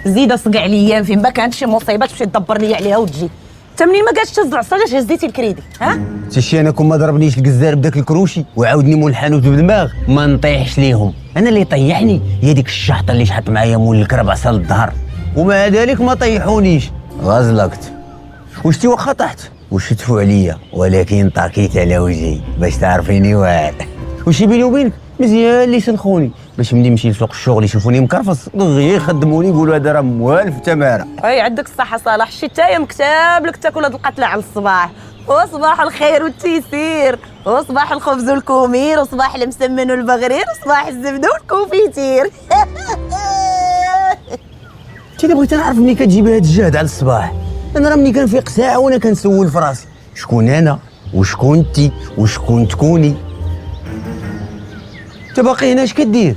زيد اصقع ليا فين ما كانت شي مصيبه تمشي تدبر لي عليها وتجي. انت منين ما قالش تهز العصا علاش هزيتي الكريدي؟ ها تشي انا كون ما ضربنيش الجزار بداك الكروشي وعاودني مول الحانوت بدماغ ما نطيحش ليهم. انا اللي طيحني هي ديك الشحطه اللي شحط معايا مول الكرب عصا للظهر، ومع ذلك ما طيحونيش. غزلقت وشتي واخا طحت وشتفوا عليا، ولكن طاكيت على وجهي باش تعرفيني واعر. وشي بيني وبينك مزيان اللي سلخوني باش ملي نمشي لسوق الشغل يشوفوني مكرفص دغيا يخدموني يقولوا هذا راه موالف تماره. اي عندك الصحه صالح، شتايه مكتاب لك تاكل هاد القتله على الصباح، وصباح الخير والتيسير، وصباح الخبز والكومير، وصباح المسمن والبغرير، وصباح الزبده والكوفيتير. انت الا بغيت نعرف منين كتجيبي هاد الجهد على الصباح، انا راه ملي كنفيق ساعه وانا كنسول في راسي شكون انا وشكون انتي وشكون تكوني. انت باقي هنا اش كدير؟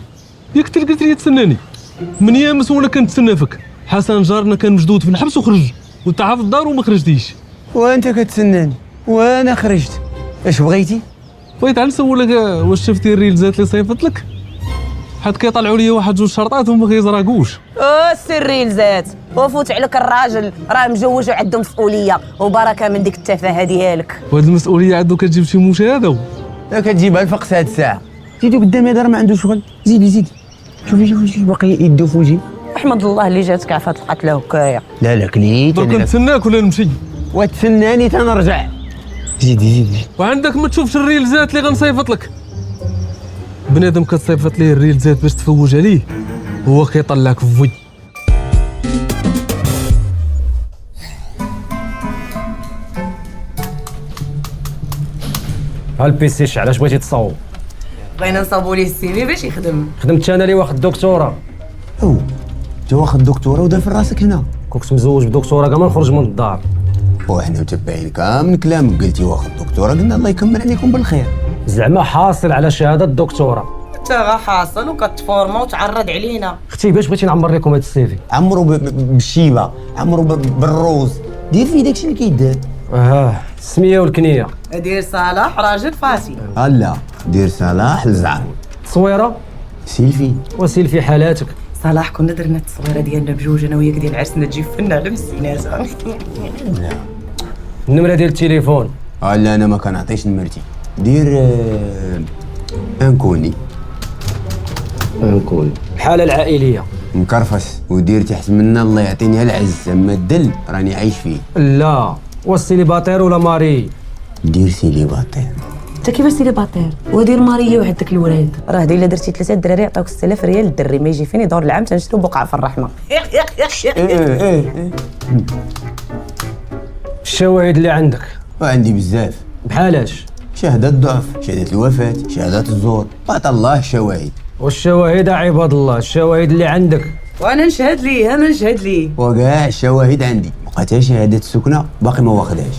ياك انت اللي قلت لي تسناني من يامس وانا كنتسنى فيك. حسن جارنا كان مشدود في الحبس وخرج وانت حافظ الدار وما خرجتيش. وانت كتسناني وانا خرجت، اش بغيتي؟ بغيت عاد نسولك واش شفتي الريلزات اللي صيفط لك؟ حيت كيطلعوا لي واحد جوج شرطات وما كيزراقوش. السري الزات وفوت عليك الراجل راه مجوج وعنده مسؤوليه وبركه من ديك التفاهه ديالك. وهاد المسؤوليه عندو كتجيب شي مشاهده لا كتجيبها الفقس هاد الساعه. زيدو قدامي هذا راه ما عنده شغل. زيدي شوفي باقي يدو في وجهي. احمد الله اللي جاتك عفات القتله هكايا. لا كليت درك نتسناك ولا نمشي وتسناني تنرجع. زيدي وعندك ما تشوفش الريلزات اللي غنصيفط لك. بنادم كتصيفط ليه الريلزات باش تفوج عليه هو كيطلعك في فوي. ها البيسي علاش بغيتي تصاوب؟ بغينا نصاوبوا ليه السي في باش يخدم. خدمت انا اللي واخد دكتوره. انت واخد دكتوره ودار في راسك هنا. كنت مزوج بدكتوره كاع ما نخرج من الدار. وحنا متبعين كامل كلامك، قلتي واخد دكتوره قلنا الله يكمل عليكم بالخير. زعما حاصل على شهاده الدكتوره. انت غا حاصل وكتفورما وتعرض علينا. اختي باش بغيتي نعمر لكم هذا السي في؟ عمرو بالشيبه، عمرو بالروز، دير فيه داكشي اللي كيدار. السميه والكنيه. دير صلاح راجل فاسي. لا دير صلاح الزعر. تصويره سيلفي وسيلفي حالاتك. صلاح كنا درنا التصويره ديالنا بجوج انا وياك ديال عرسنا تجي فنا على مسيناتها. النمره ديال التليفون. لا انا ما كنعطيش نمرتي. دير انكوني الحاله العائليه. مكرفس ودير تحت منا الله يعطيني العز، اما الدل راني عايش فيه. لا والسيليباتير ولا ماري؟ دير سيليباتير. انت كيفاش سيليباتير ودير ماريه وعندك الولاد؟ راه هادي الا درتي 3 دراري يعطيوك 6000 ريال الدري، ما يجي فين يدور العام تنشرو بقعه في الرحمه. الشواهد اللي عندك؟ وعندي بزاف. بحالاش؟ شهادة الضعف، شهادة الوفاة، شهادة الزور، بعطى الله الشواهد. والشواهد عباد الله، الشواهد اللي عندك. وانا نشهد ليه، انا نشهد ليه. وكاع الشواهد عندي، بقات شهادة السكنة باقي ما واخدهاش.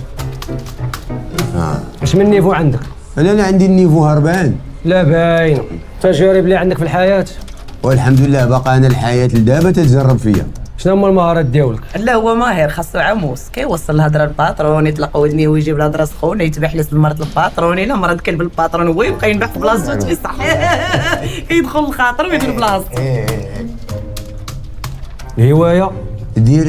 اش من نيفو عندك؟ انا عندي النيفو هربان. لا باين. التجارب اللي عندك في الحياة؟ والحمد لله باقا انا الحياة لدابا تتجرب فيا. شنو هما المهارات ديالك؟ لا هو ماهر، خاصو عموس كيوصل الهضره للباترون، يطلق ودنيه ويجيب الهضره سخونه، يتبحلس لمرات الباترون، الا مرض كلب الباترون هو يبقى ينبح في بلاصتو تصح. يدخل الخاطر ويدير بلاصتو. الهوايه؟ دير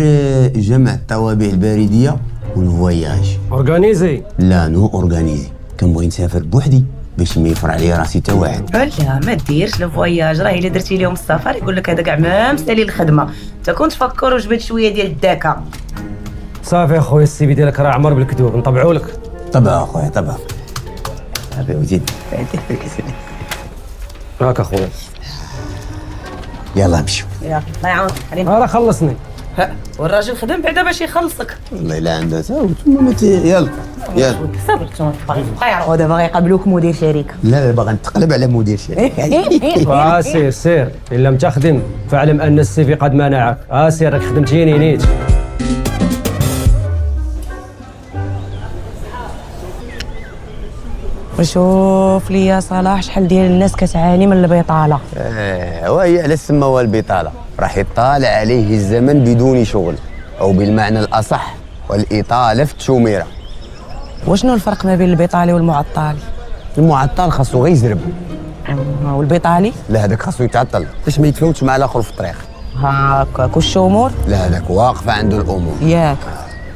جمع الطوابع البريدية والفواياج. اورغانيزي؟ لا نو اورغانيزي، كنبغي نسافر بوحدي باش ما يفر عليا راسي تا واحد. لا ما ديرش الفواياج، راه الا درتي لهم السفر يقول لك هذا كاع ما مسالي الخدمه، انت كنت فكر وجبد شويه ديال الداكا. صافي اخويا السي في ديالك راه عمر بالكذوب، نطبعوا لك. طبعا اخويا طبعا. صافي وزيد. هاك اخويا. يلا نمشيو. يلا الله يعاونك حليم. راه خلصني. والراجل خدم بعدا باش يخلصك. والله الا عندها تا يلا صبر خير. ودابا غيقابلوك مدير شركه. لا باغا نتقلب على مدير شركه. سير ان لم تخدم فاعلم ان السي في قد منعك. سير راك خدمتيني نيت. وشوف لي يا صلاح شحال ديال الناس كتعاني من البطاله. وهي على السما والبطاله راح يطالع عليه الزمن بدون شغل، او بالمعنى الاصح والاطاله في التشوميره. وشنو الفرق ما بين البطالي والمعطل؟ المعطل خاصو غير يزرب، والبطالي لا هذاك خاصو يتعطل باش ما يتفوتش مع الاخر في الطريق. هاكاك والشمور لا هذاك واقفه عنده الامور. ياك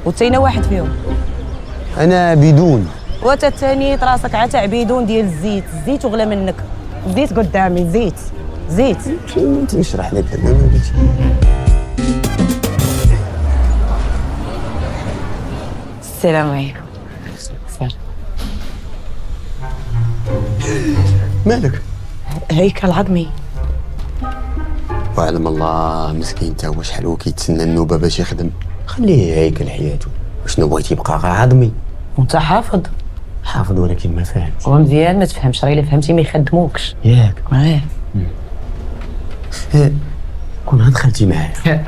وتينا واحد فيهم. انا بدون. وتا الثاني راسك عا تاع بيدون ديال الزيت، الزيت وغلا منك، الزيت قدامي، زيت نشرح لك دابا ما قلتش. السلام عليكم. مالك؟ هيكل عظمي. وعلم الله مسكين تا هو شحال هو كيتسنى النوبه باش يخدم. خليه هيكل حياته، شنو بغيتي يبقى غير عظمي؟ وانت حافظ ولكن ما فاهمش. هو مزيان ما تفهمش، راه الا فهمتي ما يخدموكش. ياك ايه كون غدخلتي معايا.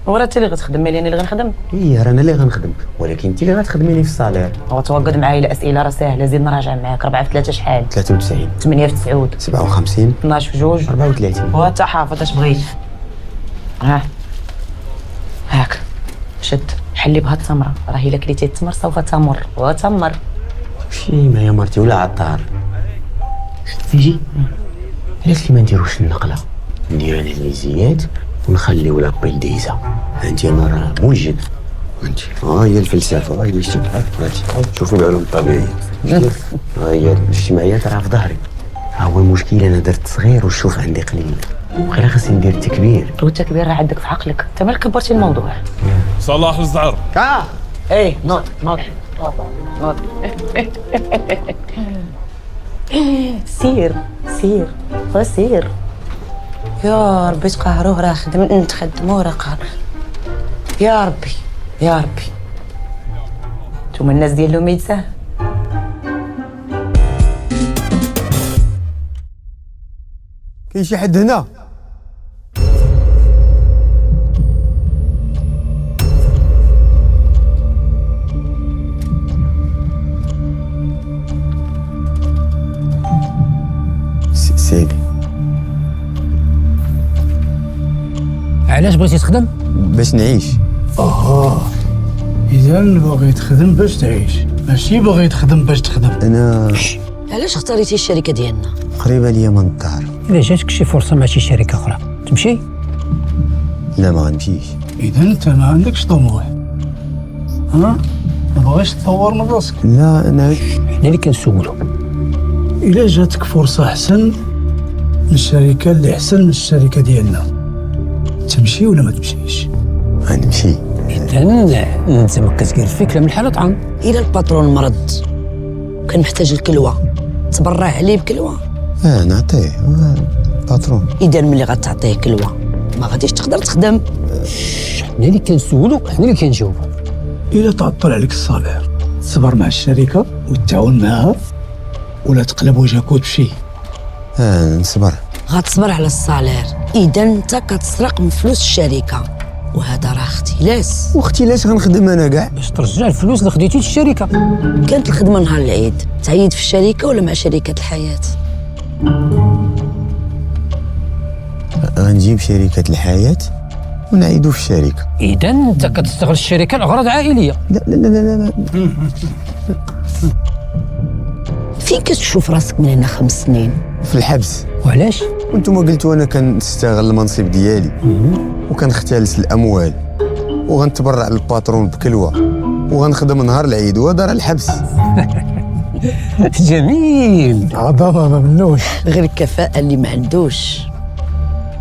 وراه انت اللي غتخدم، مالي انا اللي غنخدم. ايه رانا اللي غنخدم، ولكن انت اللي غتخدميني في الصالير. هو توقد معايا الاسئله راه ساهله، زيد نراجع معاك. 4 في 3 شحال؟ 93 8 في 9 57 12 في 2 34. وانت حافظ اش بغيت. هاك شد حلي بها التمره، راه الا كليتي التمر سوف تمر وتمر. شي ما يا مرتي ولا عطار. تيجي علاش ما نديروش النقله، ندير انا الميزيات ونخليو لابي لديزا. انت انا راه موجد، انت ها هي الفلسفه، ها هي الاجتماعات، شوفوا العلوم الطبيعيه، ها هي الاجتماعيات راه في ظهري. ها هو المشكل انا درت صغير والشوف عندي قليل، وخلي خاصني ندير التكبير. والتكبير راه عندك في عقلك، انت مالك كبرتي الموضوع. صلاح الزعر. ايه نوض سير وسير يا ربي تقهروه، راه خدم نتخدمو راه قهر. يا ربي نتوما الناس ديال لوميدسا. كاين شي حد هنا؟ سيدي علاش بغيتي تخدم؟ باش نعيش. إذا باغي تخدم باش تعيش، ماشي باغي تخدم باش تخدم. انا علاش اختاريتي الشركه ديالنا؟ قريبه ليا من الدار. الا جاتك شي فرصه مع شي شركه اخرى تمشي؟ لا ما غنمشيش. اذا انت ما عندكش طموح، ما باغيش تطور من راسك. لا انا حنا اللي كنسولو. الا جاتك فرصه احسن من الشركه اللي احسن من الشركه ديالنا، تمشي ولا ما تمشيش؟ غنمشي. اذا انت ما كتقال فيك لا من الحال طعام. الى الباترون مرض وكان محتاج الكلوه، تبرع عليه بكلوه. نعطيه باترون. اذا ملي غتعطيه كلوه ما غاديش تقدر تخدم. حنا اللي كنسولو، حنا اللي كنجاوبو. الا تعطل عليك الصالير تصبر مع الشركه وتعاون معها، ولا تقلب وجهك وتمشي. نصبر. غتصبر على الصالير، اذا انت كتسرق من فلوس الشركه، وهذا راه اختلاس. واختي غنخدم انا كاع باش ترجع الفلوس اللي خديتي للشركه. كانت الخدمه نهار العيد، تعيد في الشركه ولا مع شركه الحياه؟ غنجيب شركه الحياه ونعيدو في الشركه. اذا انت كتستغل الشركه لاغراض عائليه. لا لا لا لا, لا. فين كتشوف راسك من هنا 5 سنين؟ في الحبس. وعلاش؟ وانتم قلتوا انا كنستغل المنصب ديالي وكنختلس الاموال وغنتبرع للباترون بكلوه وغنخدم نهار العيد وهذا راه الحبس. جميل. عظمه ما منوش. غير الكفاءه اللي ما عندوش.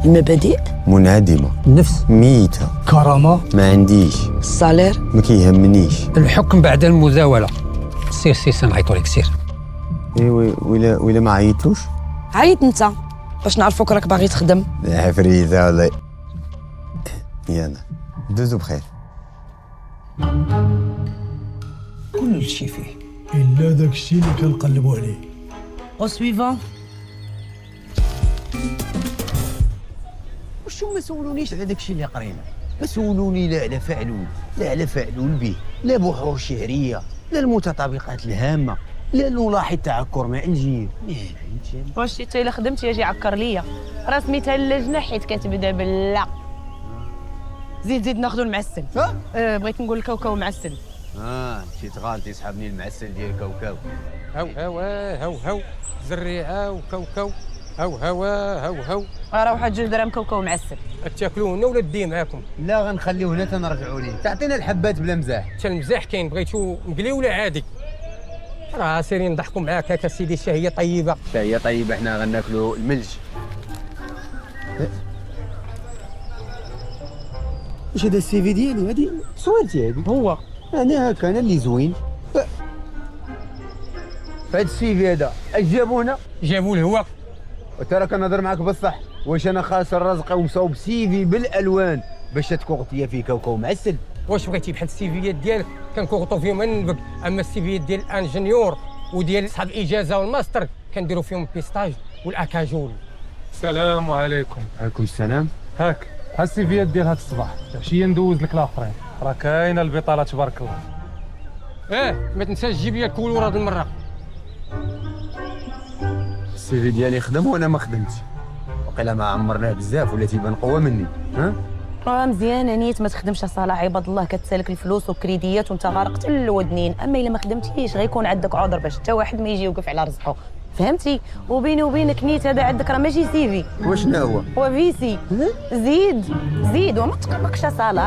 المبادئ منعدمه، النفس ميته، كرامه ما عنديش، الصالير ما كيهمنيش. الحكم بعد المزاوله. سير سنعيطوا لك سير. ايوا ولا ما عيطوش عيط انت باش نعرفوك راك باغي تخدم. عفريته ولا يلا دوزو بخير. كل شيء فيه. الا داك الشيء اللي كنقلبوا عليه. او سويفون. وشو ما سولونيش على داك الشيء اللي قرينا، ما سولوني لا على فعلول، لا على فعلول به، لا بحور شعريه، لا المتطابقات الهامه، لا الملاحظ تعكر ماء الجيل. واش انت الا خدمتي اجي عكر ليا، راه سميتها اللجنه حيت كتبدا باللا. زيد ناخذوا المعسل. بغيت نقول الكاوكاو معسل. شي تغالطي صحابني المعسل ديال كاوكاو. هاو زريعه وكاوكاو هاو راه واحد 2 درهم كاوكاو معسل. تاكلوه لنا ولا ديه معاكم؟ لا غنخليوه هنا تنرجعوا ليه. تعطينا الحبات بلا مزاح. حتى المزاح كاين، بغيتو مقلي ولا عادي؟ راه سيرين نضحكوا معاك هكا سيدي، الشهيه طيبه. هي طيب احنا غناكلوا الملج. واش هذا السي في ديالي؟ هذه صورتي هذه. هو انا هكا انا اللي زوين. هذا السي في هذا اش جابوا هنا؟ جابوا الهواء. ترى كنهضر معاك بصح، واش انا خاسر رزقي ومصاوب سي في بالالوان باش تكوغطي فيه كاوكاو معسل؟ واش بغيتي بحال السيفيات ديالك كنكوغطو فيهم النبك، اما السيفيات ديال الانجنيور وديال صحاب الاجازه والماستر كنديروا فيهم بيستاج والاكاجول. السلام عليكم. عليكم السلام. هاك ها السيفيات ديال هاد الصباح، عشيه ندوز لك الاخرين، راه كاينه البطاله تبارك الله. ما تنساش تجيب لي الكولور هاد المره. السي في ديالي خدم وانا ما خدمتش، وقيلا ما عمرناه بزاف ولا تيبان قوه مني. ها راه مزيانه نيت ما تخدمش صلاح عباد الله، كتسالك الفلوس والكريديات وانت غارق حتى الودنين. اما الا ما خدمتيش غيكون عندك عذر باش حتى واحد ما يجي يوقف على رزقه، فهمتي؟ وبيني وبينك نيت هذا عندك راه ماشي سيفي، وشنو هو؟ هو فيسي. زيد وما تقلقش صلاح.